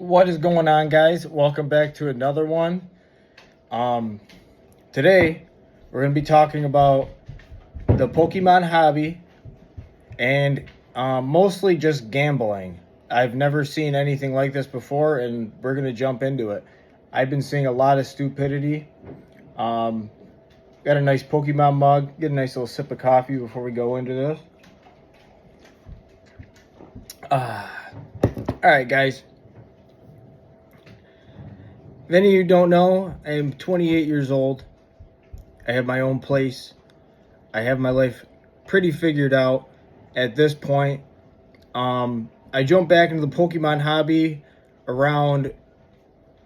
What is going on, guys? Welcome back to another one. Um, Today we're going to be talking about the Pokemon hobby and mostly just gambling. I've never seen anything like this before, and we're going to jump into it. I've been seeing a lot of stupidity. Um, Got a nice Pokemon mug. Get a nice little sip of coffee before we go into this. All right, guys. If any of you don't know, I am 28 years old. I have my own place. I have my life pretty figured out at this point. I jumped back into the Pokemon hobby around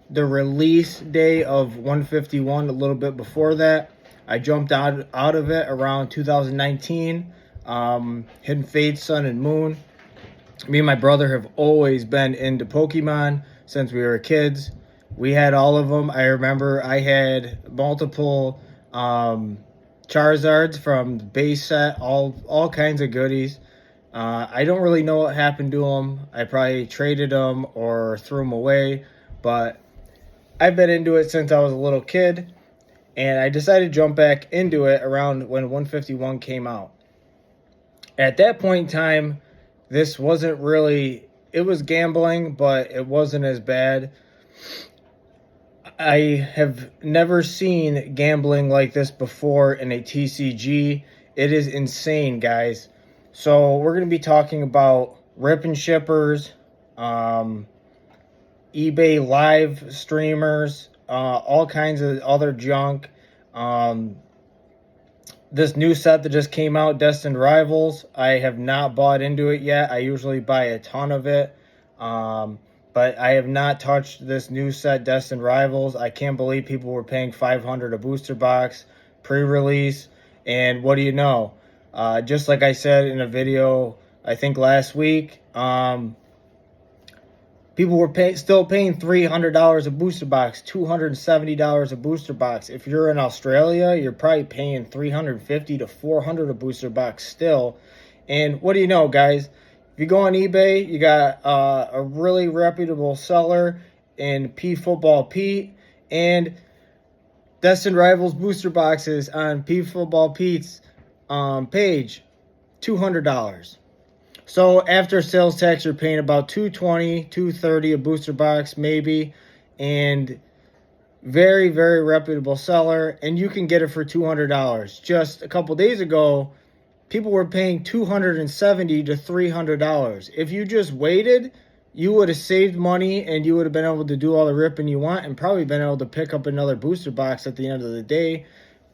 the release day of 151, a little bit before that. I jumped out of it around 2019, Hidden Fates, Sun and Moon. Me and my brother have always been into Pokemon since we were kids. We had all of them. I remember I had multiple Charizards from the base set, all kinds of goodies. I don't really know what happened to them. I probably traded them or threw them away, but I've been into it since I was a little kid, and I decided to jump back into it around when 151 came out. At that point in time, this wasn't really, it was gambling, but it wasn't as bad. I have never seen gambling like this before in a TCG. It is insane, guys. So we're going to be talking about rip and shippers, eBay live streamers, all kinds of other junk. This new set that just came out, Destined Rivals, I have not bought into it yet. I usually buy a ton of it. But I have not touched this new set, Destined Rivals. I can't believe people were paying $500 a booster box pre-release. And what do you know? Just like I said in a video, I think last week, people were still paying $300 a booster box, $270 a booster box. If you're in Australia, you're probably paying $350 to $400 a booster box still. And what do you know, guys? If you go on eBay, you got a really reputable seller in P Football Pete, and Destined Rivals booster boxes on P Football Pete's page, $200. So after sales tax, you're paying about $220, $230 a booster box maybe, and very, very reputable seller, and you can get it for $200. Just a couple days ago, people were paying $270 to $300. If you just waited, you would have saved money and you would have been able to do all the ripping you want and probably been able to pick up another booster box at the end of the day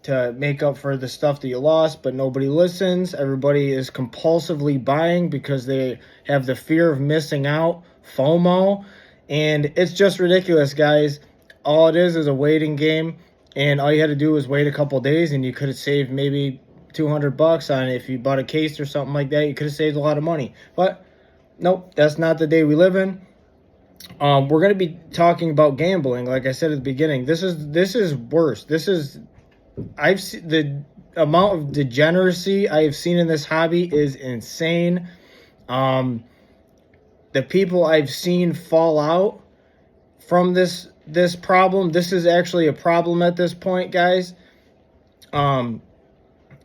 to make up for the stuff that you lost. But nobody listens. Everybody is compulsively buying because they have the fear of missing out, FOMO, and it's just ridiculous, guys. All it is a waiting game, and all you had to do was wait a couple days and you could have saved maybe $200 on it. If you bought a case or something like that, you could have saved a lot of money. But nope, that's not the day we live in. We're going to be talking about gambling. Like I said at the beginning, this is worse. I've seen the amount of degeneracy I have seen in this hobby is insane. The people I've seen fall out from this problem. This is actually a problem at this point, guys.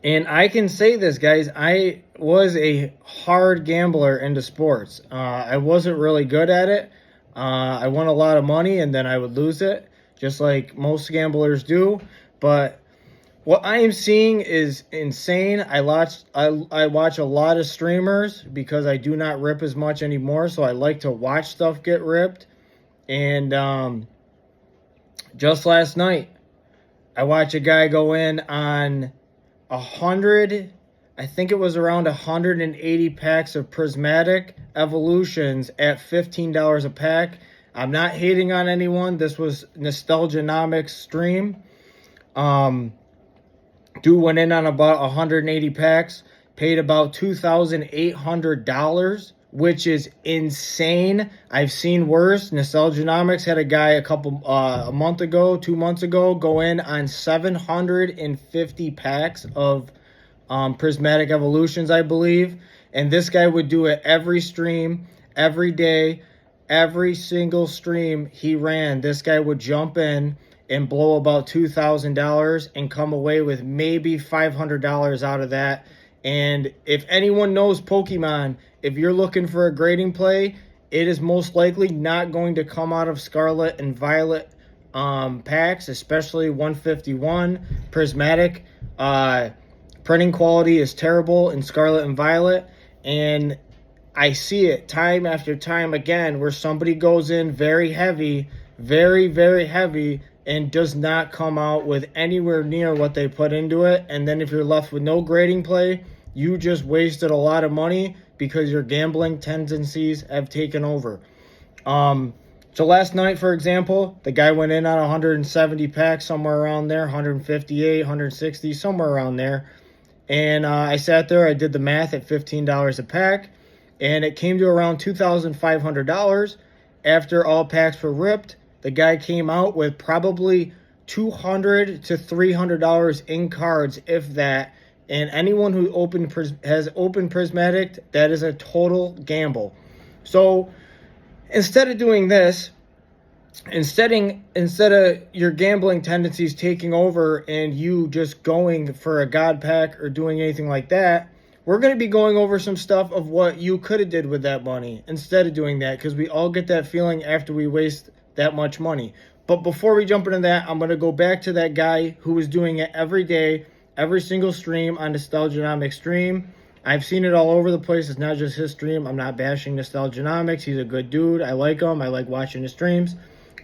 And I can say this, guys, I was a hard gambler into sports. I wasn't really good at it. I won a lot of money and then I would lose it, just like most gamblers do. But what I am seeing is insane. I watch a lot of streamers because I do not rip as much anymore, so I like to watch stuff get ripped. And just last night, I watched a guy go in on 100, I think it was around 180 packs of Prismatic Evolutions at $15 a pack. I'm not hating on anyone. This was Nostalgianomics stream. Dude went in on about 180 packs, paid about $2,800, which is insane. I've seen worse. Nostalgianomics had a guy a month ago, 2 months ago, go in on 750 packs of Prismatic Evolutions, I believe. And this guy would do it every stream, every day, every single stream he ran, this guy would jump in and blow about $2,000 and come away with maybe $500 out of that. And if anyone knows Pokemon, if you're looking for a grading play, it is most likely not going to come out of Scarlet and Violet packs, especially 151 prismatic. Printing quality is terrible in Scarlet and Violet, and I see it time after time again where somebody goes in very heavy, very, very heavy, and does not come out with anywhere near what they put into it. And then if you're left with no grading play, you just wasted a lot of money because your gambling tendencies have taken over. So last night, for example, the guy went in on 170 packs, somewhere around there, 158, 160, somewhere around there. And I sat there, I did the math at $15 a pack, and it came to around $2,500 after all packs were ripped. The guy came out with probably $200 to $300 in cards, if that. And anyone who has opened Prismatic, that is a total gamble. So instead of doing this, instead of your gambling tendencies taking over and you just going for a God pack or doing anything like that, we're going to be going over some stuff of what you could have did with that money instead of doing that, because we all get that feeling after we waste that much money. But before we jump into that, I'm going to go back to that guy who was doing it every day, every single stream on Nostalgianomics stream. I've seen it all over the place. It's not just his stream. I'm not bashing Nostalgianomics. He's a good dude. I like him. I like watching his streams.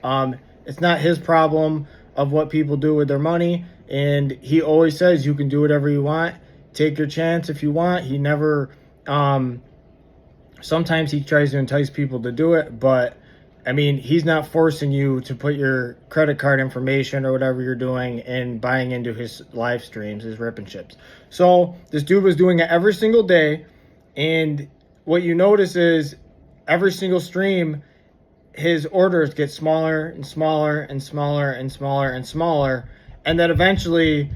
It's not his problem of what people do with their money. And he always says you can do whatever you want. Take your chance if you want. He never, sometimes he tries to entice people to do it, but I mean, he's not forcing you to put your credit card information or whatever you're doing and buying into his live streams, his rip and chips. So this dude was doing it every single day. And what you notice is every single stream, his orders get smaller and smaller and smaller and smaller and smaller. And then eventually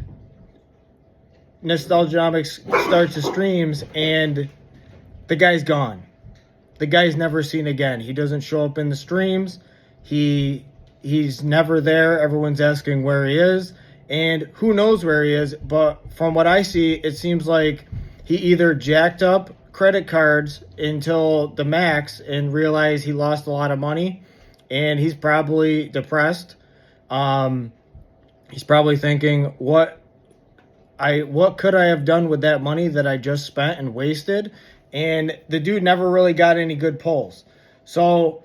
Nostalgianomics starts his streams and the guy's gone. The guy's never seen again. He doesn't show up in the streams. He's never there. Everyone's asking where he is. And who knows where he is. But from what I see, it seems like he either jacked up credit cards until the max and realized he lost a lot of money. And he's probably depressed. He's probably thinking, what could I have done with that money that I just spent and wasted? And the dude never really got any good pulls. So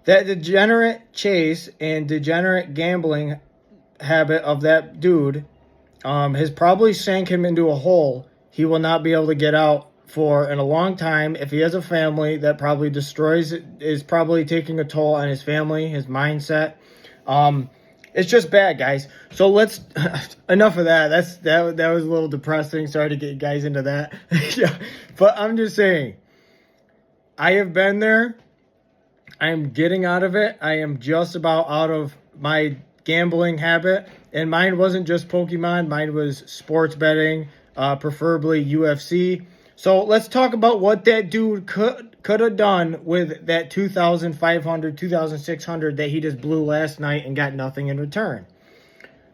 that degenerate chase and degenerate gambling habit of that dude has probably sank him into a hole he will not be able to get out for in a long time. If he has a family, that probably is probably taking a toll on his family, his mindset. It's just bad, guys. So let's enough of that. That was a little depressing. Sorry to get you guys into that. Yeah, but I'm just saying, I have been there. I am getting out of it. I am just about out of my gambling habit, and mine wasn't just Pokemon. Mine was sports betting, preferably UFC. So let's talk about what that dude could have done with that $2,500, $2,600 that he just blew last night and got nothing in return.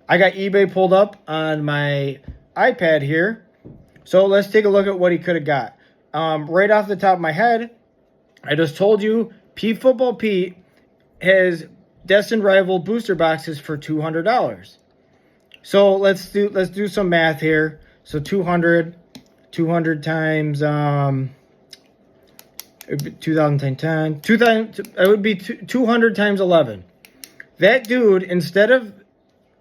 I got eBay pulled up on my iPad here. So let's take a look at what he could have got. Right off the top of my head, I just told you Pete Football Pete has Destined Rival booster boxes for $200. So let's do some math here. So 200 times 2010, it would be 200 times 11. That dude, instead of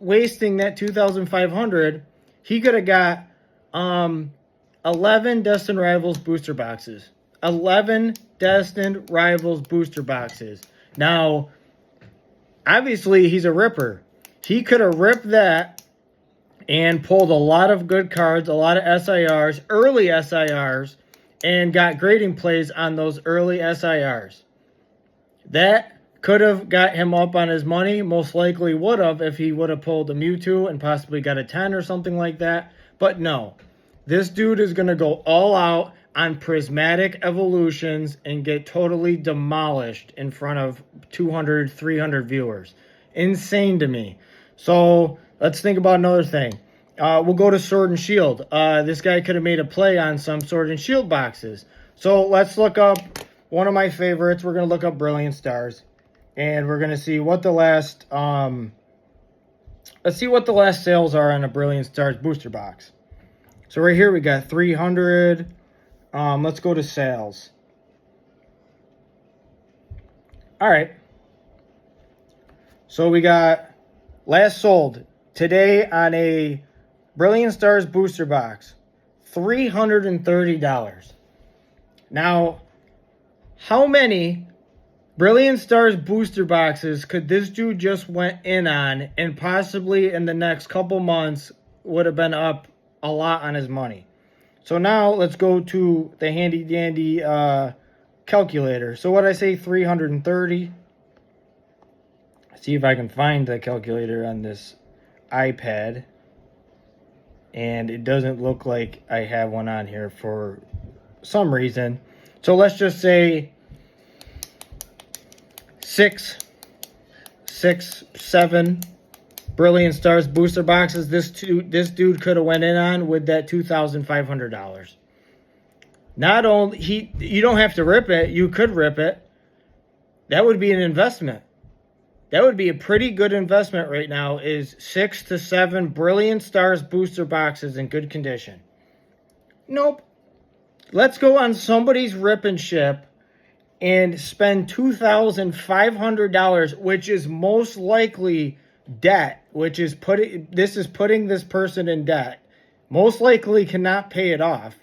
wasting that 2,500, he could have got 11 Destined Rivals booster boxes. 11 Destined Rivals booster boxes. Now, obviously, he's a ripper. He could have ripped that and pulled a lot of good cards, a lot of SIRs, early SIRs, and got grading plays on those early SIRs. That could have got him up on his money, most likely would have if he would have pulled a Mewtwo and possibly got a 10 or something like that. But no, this dude is going to go all out, on Prismatic Evolutions and get totally demolished in front of 200, 300 viewers. Insane to me. So let's think about another thing. We'll go to Sword and Shield. This guy could have made a play on some Sword and Shield boxes. So let's look up one of my favorites. We're going to look up Brilliant Stars. And we're going to see what the last... let's see what the last sales are on a Brilliant Stars booster box. So right here we got 300. Let's go to sales. All right. So we got last sold today on a Brilliant Stars booster box, $330. Now, how many Brilliant Stars booster boxes could this dude just went in on and possibly in the next couple months would have been up a lot on his money? So now let's go to the handy dandy calculator. So what I say, 330. See if I can find the calculator on this iPad. And it doesn't look like I have one on here for some reason. So let's just say 7 Brilliant Stars booster boxes this dude could have went in on with that $2,500. Not only you don't have to rip it, you could rip it. That would be an investment. That would be a pretty good investment right now, is 6 to 7 Brilliant Stars booster boxes in good condition. Nope. Let's go on somebody's rip and ship and spend $2,500, which is most likely debt, which is putting this person in debt. Most likely cannot pay it off.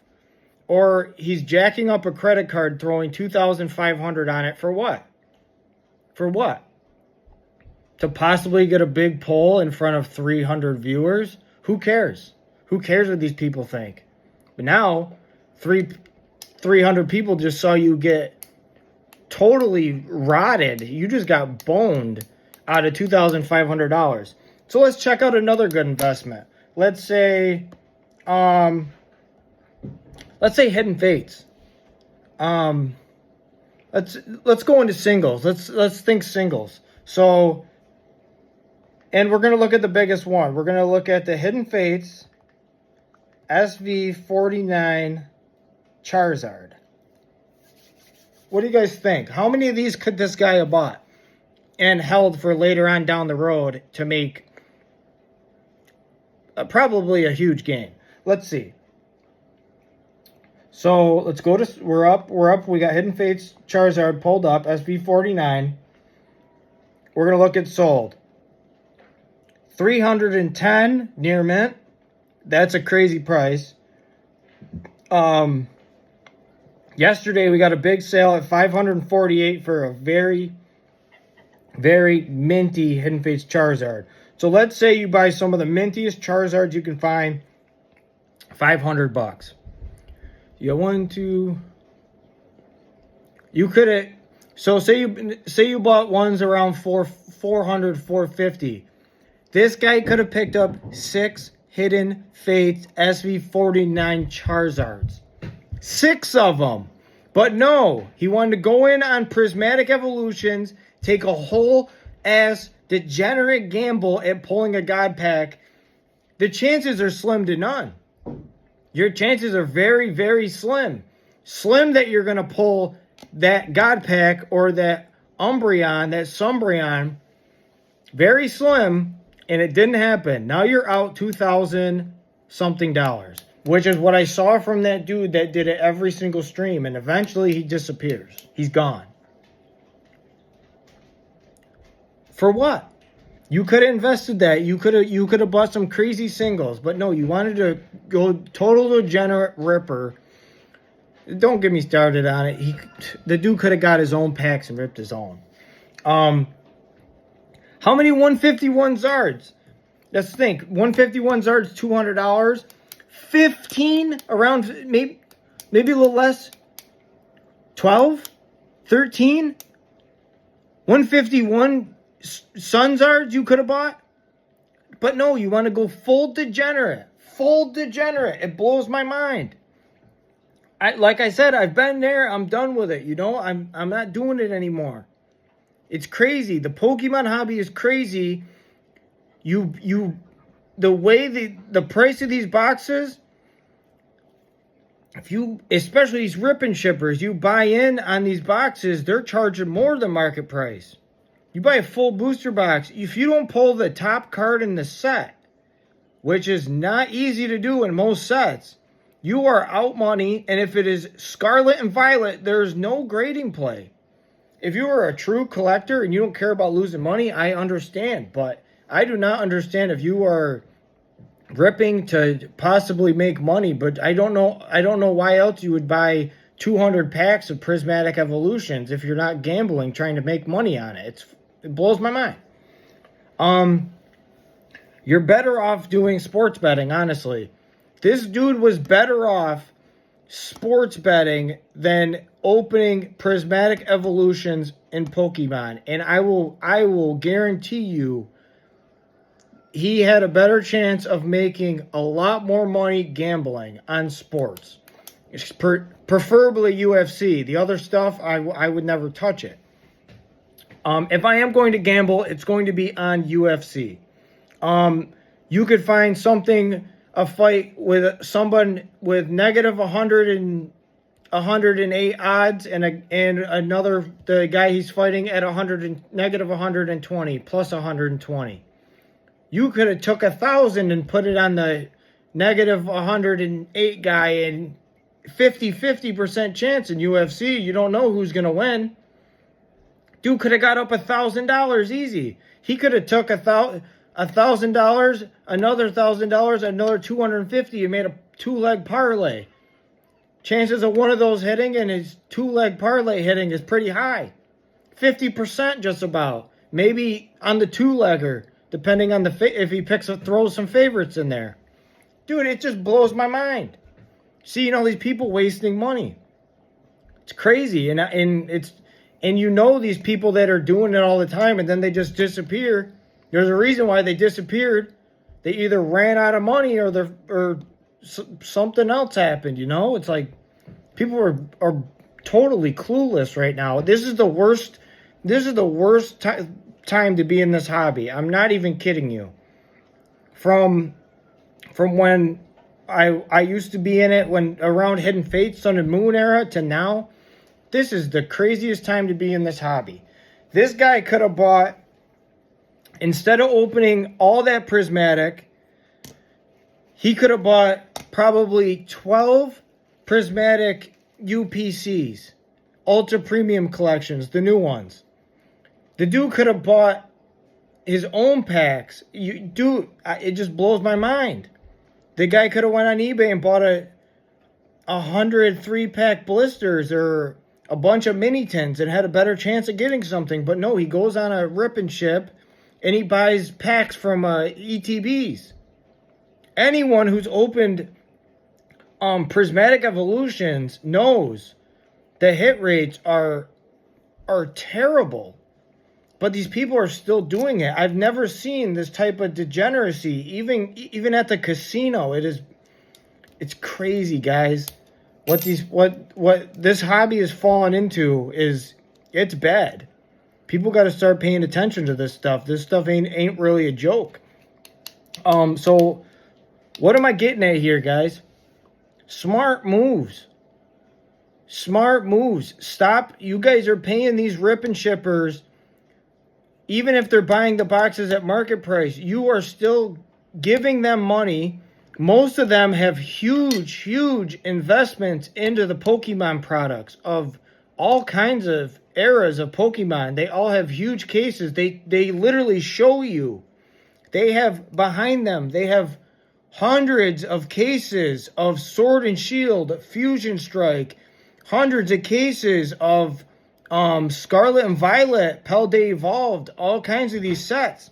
Or he's jacking up a credit card, throwing $2,500 on it for what? For what? To possibly get a big poll in front of 300 viewers? Who cares? Who cares what these people think? But now, 300 people just saw you get totally rotted. You just got boned out of $2,500. So let's check out another good investment. Let's say Hidden Fates. Let's go into singles. Let's think singles. So, and we're going to look at the biggest one. We're going to look at the Hidden Fates SV49 Charizard. What do you guys think? How many of these could this guy have bought and held for later on down the road to make probably a huge gain? Let's see. So let's go to, we're up. We got Hidden Fates Charizard pulled up, SV49. We're going to look at sold. 310 near mint. That's a crazy price. Yesterday we got a big sale at 548 for a very, very minty Hidden Fates Charizard. So let's say you buy some of the mintiest Charizards you can find, $500. You got 1, 2. You could have. So say you bought ones around 400, 450. This guy could have picked up 6 Hidden Fates SV49 Charizards. 6 of them. But no, he wanted to go in on Prismatic Evolutions, take a whole ass degenerate gamble at pulling a God Pack. The chances are slim to none. Your chances are very, very slim. Slim that you're going to pull that God Pack or that Umbreon, that Sumbreon. Very slim, and it didn't happen. Now you're out $2,000 something, which is what I saw from that dude that did it every single stream, and eventually he disappears. He's gone. For what? You could have invested that. You could have bought some crazy singles, but no, you wanted to go total degenerate ripper. Don't get me started on it. The dude could have got his own packs and ripped his own. How many 151 Zards? Let's think. 151 Zards, $200. 15 around maybe a little less. 12, 13. 151 Sunzards you could have bought. But no, you want to go full degenerate. Full degenerate. It blows my mind. like I said, I've been there. I'm done with it. I'm not doing it anymore. It's crazy. The Pokemon hobby is crazy. The way the price of these boxes, especially these rip and shippers, you buy in on these boxes, they're charging more than market price. You buy a full booster box, if you don't pull the top card in the set, which is not easy to do in most sets, you are out money. And if it is Scarlet and Violet, there's no grading play. If you are a true collector and you don't care about losing money, I understand. But I do not understand if you are ripping to possibly make money. But I don't know why else you would buy 200 packs of Prismatic Evolutions if you're not gambling, trying to make money on it. It blows my mind. You're better off doing sports betting, honestly. This dude was better off sports betting than opening Prismatic Evolutions in Pokemon. And I will guarantee you he had a better chance of making a lot more money gambling on sports. Preferably UFC. The other stuff, I would never touch it. If I am going to gamble, it's going to be on UFC. You could find a fight with someone with negative 108 odds and another, the guy he's fighting at negative 120 plus 120. You could have took 1,000 and put it on the negative 108 guy, and 50% chance in UFC. You don't know who's going to win. Dude could have got up $1,000 easy. He could have took $1,000, another $1,000, another $250, and made a 2-leg parlay. Chances of one of those hitting and his 2-leg parlay hitting is pretty high. 50% just about. Maybe on the 2-legger, depending on if he throws some favorites in there. Dude, it just blows my mind. Seeing all these people wasting money. It's crazy. And these people that are doing it all the time, and then they just disappear. There's a reason why they disappeared. They either ran out of money or something else happened. It's like people are totally clueless right now. This is the worst time to be in this hobby. I'm not even kidding you. From when I used to be in it, when around Hidden Fate, Sun and Moon era, to now, this is the craziest time to be in this hobby. This guy could have bought, instead of opening all that Prismatic, he could have bought probably 12 Prismatic UPCs, Ultra Premium Collections, the new ones. The dude could have bought his own packs. It just blows my mind. The guy could have went on eBay and bought 100 3-pack blisters or a bunch of mini tins and had a better chance of getting something. But no, he goes on a rip and ship and he buys packs from ETBs. Anyone who's opened Prismatic Evolutions knows the hit rates are terrible. But these people are still doing it. I've never seen this type of degeneracy, even at the casino. It's crazy, guys. What this hobby has fallen into it's bad. People got to start paying attention to this stuff. This stuff ain't really a joke. So what am I getting at here, guys? Smart moves. Smart moves. Stop. You guys are paying these rip and shippers. Even if they're buying the boxes at market price, you are still giving them money. Most of them have huge investments into the Pokemon products of all kinds of eras of Pokemon. They all have huge cases. They literally show you. They have behind them, they have hundreds of cases of Sword and Shield, Fusion Strike, hundreds of cases of Scarlet and Violet, Paldea Evolved, all kinds of these sets.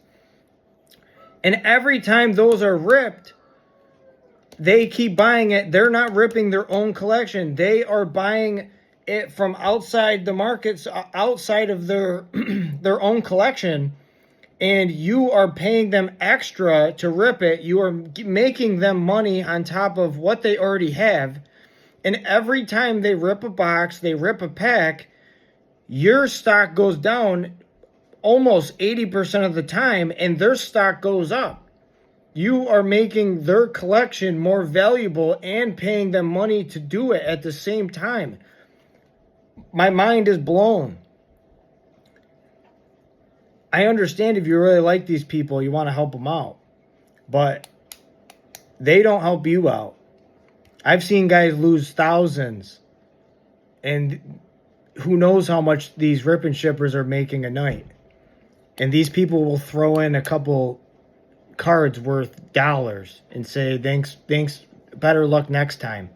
And every time those are ripped, they keep buying it. They're not ripping their own collection. They are buying it from outside the markets, outside of their own collection. And you are paying them extra to rip it. You are making them money on top of what they already have. And every time they rip a box, they rip a pack, your stock goes down almost 80% of the time, and their stock goes up. You are making their collection more valuable and paying them money to do it at the same time. My mind is blown. I understand if you really like these people, you want to help them out, but they don't help you out. I've seen guys lose thousands, and who knows how much these rip and shippers are making a night. And these people will throw in a couple cards worth dollars and say, thanks, better luck next time.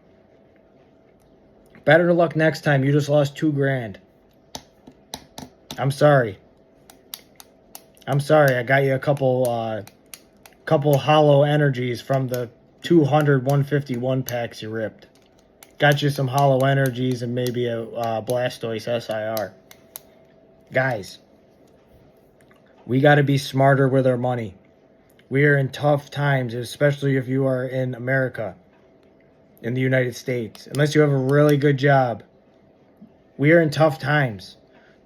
Better luck next time. You just lost $2,000. I'm sorry. I got you a couple hollow energies from the 200 151 packs you ripped. Got you some hollow energies and maybe a Blastoise SIR. Guys, we got to be smarter with our money. We are in tough times, especially if you are in America, in the United States. Unless you have a really good job, we are in tough times.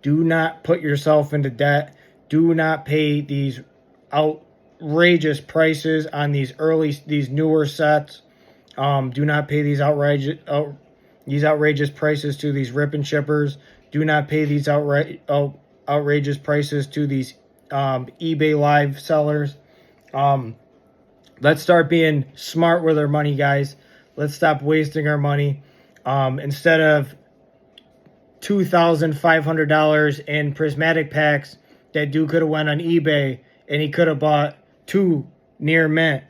Do not put yourself into debt. Do not pay these outrageous prices on these newer sets. Do not pay these outrageous prices to these rip and shippers. Do not pay these outrageous prices to these eBay live sellers. Let's start being smart with our money, guys. Let's stop wasting our money. Instead of $2,500 in prismatic packs, that dude could have went on eBay and he could have bought 2 near mint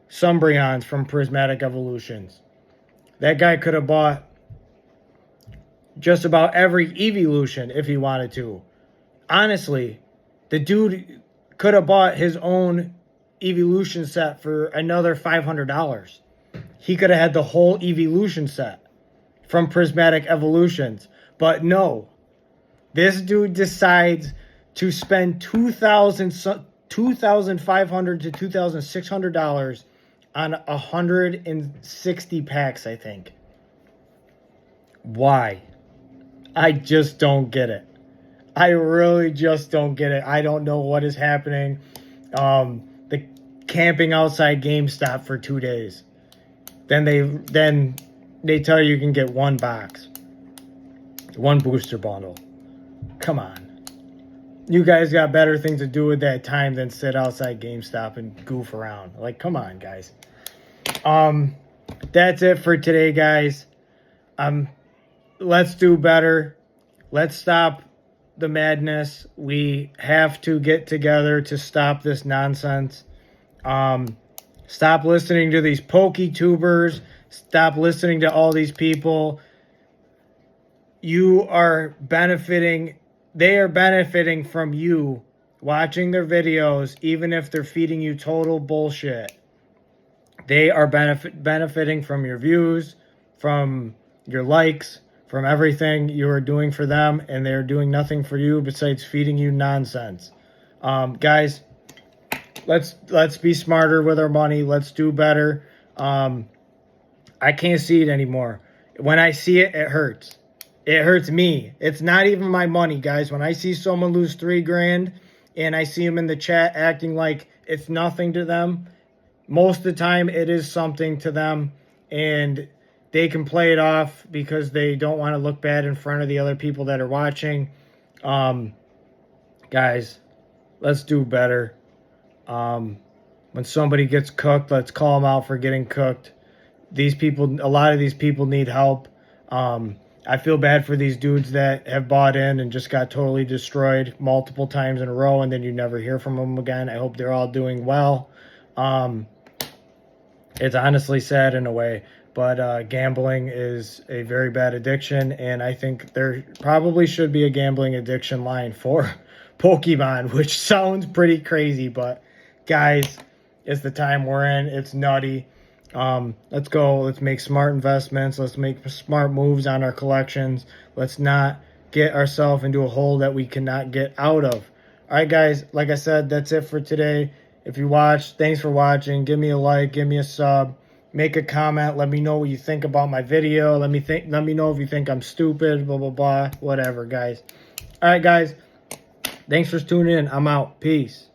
Sumbrions from Prismatic Evolutions. That guy could have bought just about every evolution if he wanted to. Honestly, the dude could have bought his own evolution set for another $500. He could have had the whole evolution set from Prismatic Evolutions. But no, this dude decides to spend $2,500 to $2,600 on 160 packs, I think. Why? I just don't get it. I really just don't get it. I don't know what is happening. The camping outside GameStop for 2 days. Then they tell you can get 1 box. 1 booster bundle. Come on. You guys got better things to do with that time than sit outside GameStop and goof around. Like, come on, guys. That's it for today, guys. Let's do better. Let's stop the madness. We have to get together to stop this nonsense. Stop listening to these PokeTubers. Stop listening to all these people. You are benefiting. They are benefiting from you watching their videos, even if they're feeding you total bullshit. They are benefiting from your views, from your likes, from everything you are doing for them, and they're doing nothing for you besides feeding you nonsense. Guys, let's be smarter with our money. Let's do better. I can't see it anymore. When I see it, it hurts. It hurts me. It's not even my money, guys. When I see someone lose $3,000 and I see them in the chat acting like it's nothing to them, most of the time it is something to them, and they can play it off because they don't want to look bad in front of the other people that are watching. Guys, let's do better. When somebody gets cooked, let's call them out for getting cooked. A lot of these people need help. I feel bad for these dudes that have bought in and just got totally destroyed multiple times in a row, and then you never hear from them again. I hope they're all doing well. It's honestly sad in a way, but gambling is a very bad addiction, and I think there probably should be a gambling addiction line for Pokemon, which sounds pretty crazy, but guys, it's the time we're in. It's nutty. Let's go. Let's make smart investments. Let's make smart moves on our collections. Let's not get ourselves into a hole that we cannot get out of. All right, guys. Like I said, that's it for today. If you watched, thanks for watching. Give me a like. Give me a sub. Make a comment. Let me know what you think about my video. Let me know if you think I'm stupid, blah, blah, blah. Whatever, guys. All right, guys. Thanks for tuning in. I'm out. Peace.